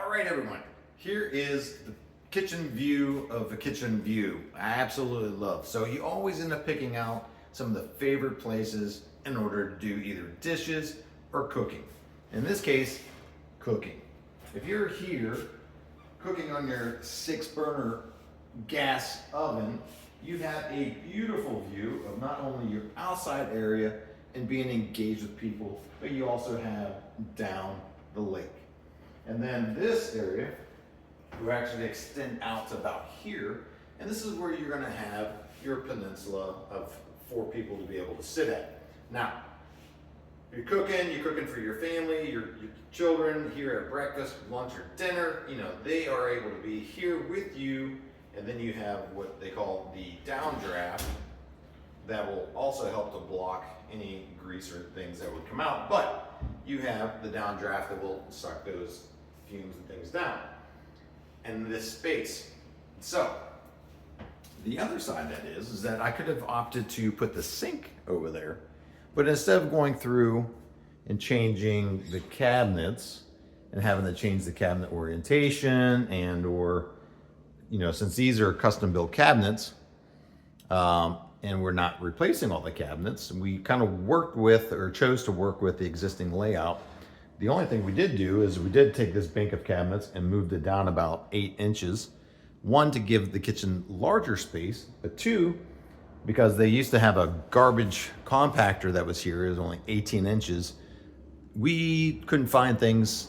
All right, everyone. Here is the kitchen view of the kitchen view. I absolutely love. So you always end up picking out some of the favorite places in order to do either dishes or cooking. In this case, cooking. If you're here cooking on your 6-burner gas oven, you have a beautiful view of not only your outside area and being engaged with people, but you also have down the lake. And then this area will actually extend out to about here, and this is where you're going to have your peninsula of 4 people to be able to sit at. Now, you're cooking for your family, your children here at breakfast, lunch, or dinner. You know, they are able to be here with you, and then you have what they call the downdraft that will also help to block any grease or things that would come out. But you have the downdraft that will suck those fumes and things down, and this space. So the other side that is that I could have opted to put the sink over there, but instead of going through and changing the cabinets and having to change the cabinet orientation or, you know, since these are custom built cabinets, and we're not replacing all the cabinets, we kind of worked with or chose to work with the existing layout. The only thing we did do is we did take this bank of cabinets and moved it down about 8 inches. 1, to give the kitchen larger space, but 2, because they used to have a garbage compactor that was here. It was only 18 inches. We couldn't find things,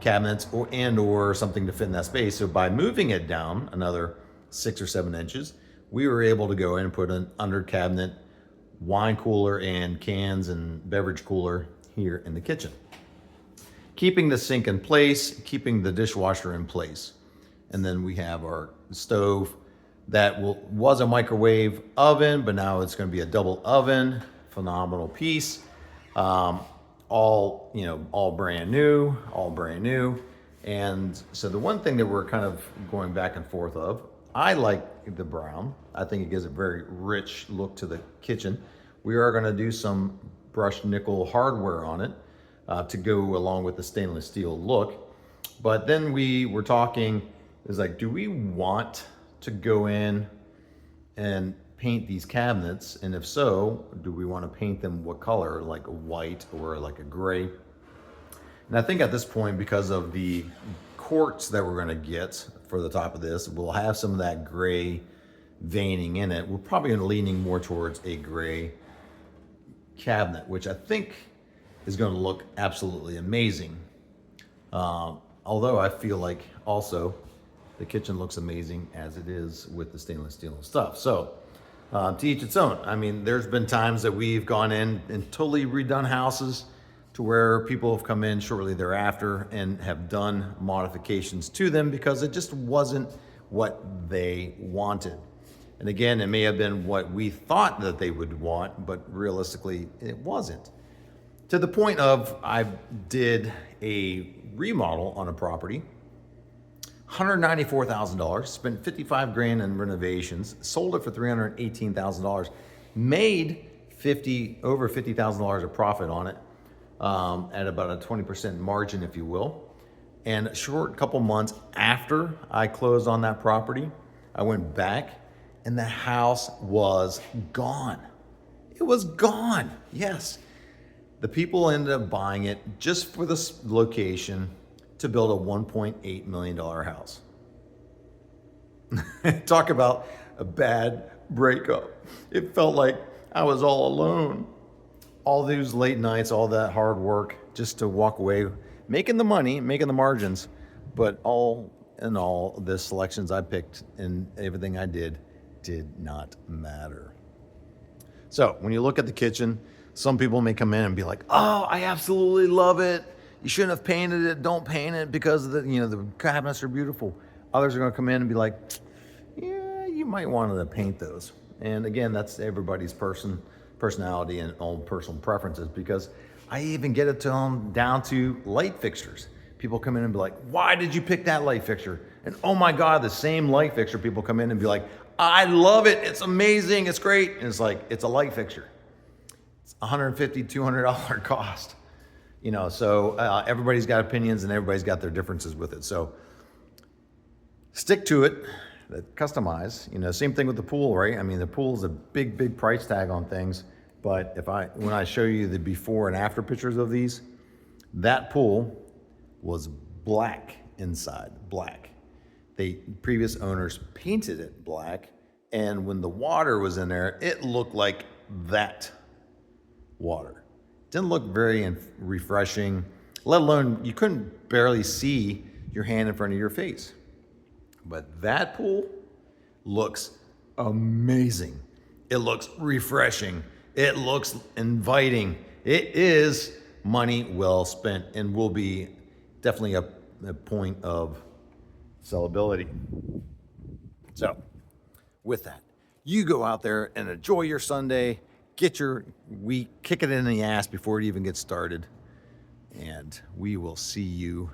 cabinets or something to fit in that space. So by moving it down another 6 or 7 inches, we were able to go in and put an under cabinet wine cooler and cans and beverage cooler here in the kitchen, keeping the sink in place, keeping the dishwasher in place. And then we have our stove that was a microwave oven, but now it's going to be a double oven. Phenomenal piece. All brand new. And so the one thing that we're kind of going back and forth of, I like the brown. I think it gives a very rich look to the kitchen. We are going to do some brushed nickel hardware on it to go along with the stainless steel look. But then we were talking, is like, do we want to go in and paint these cabinets? And if so, do we want to paint them what color, like a white or like a gray? And I think at this point, because of the quartz that we're going to get for the top of this, we'll have some of that gray veining in it. We're probably going to leaning more towards a gray cabinet, which I think is going to look absolutely amazing. Although I feel like also the kitchen looks amazing as it is with the stainless steel and stuff. So to each its own. I mean, there's been times that we've gone in and totally redone houses to where people have come in shortly thereafter and have done modifications to them because it just wasn't what they wanted. And again, it may have been what we thought that they would want, but realistically it wasn't. To the point of, I did a remodel on a property, $194,000, spent $55,000 in renovations, sold it for $318,000, made over $50,000 of profit on it, at about a 20% margin, if you will. And a short couple months after I closed on that property, I went back and the house was gone. It was gone, yes. The people ended up buying it just for this location to build a $1.8 million house. Talk about a bad breakup. It felt like I was all alone. All those late nights, all that hard work just to walk away, making the money, making the margins, but all in all, the selections I picked and everything I did not matter. So when you look at the kitchen, some people may come in and be like, oh, I absolutely love it. You shouldn't have painted it. Don't paint it because the cabinets are beautiful. Others are going to come in and be like, yeah, you might want to paint those. And again, that's everybody's personality and own personal preferences, because I even get it down to light fixtures. People come in and be like, why did you pick that light fixture? And oh my God, the same light fixture, people come in and be like, I love it. It's amazing. It's great. And it's like, it's a light fixture. It's $150, $200 cost. You know, so everybody's got opinions and everybody's got their differences with it. So stick to it, customize. You know, same thing with the pool, right? I mean, the pool is a big price tag on things. But when I show you the before and after pictures of these, that pool was black inside, black. The previous owners painted it black, and when the water was in there, it looked like that water. Didn't look very refreshing, let alone you couldn't barely see your hand in front of your face. But that pool looks amazing. It looks refreshing. It looks inviting. It is money well spent and will be definitely a point of sellability. So, with that, you go out there and enjoy your Sunday, get your week, kick it in the ass before it even gets started, and we will see you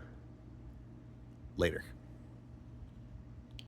later.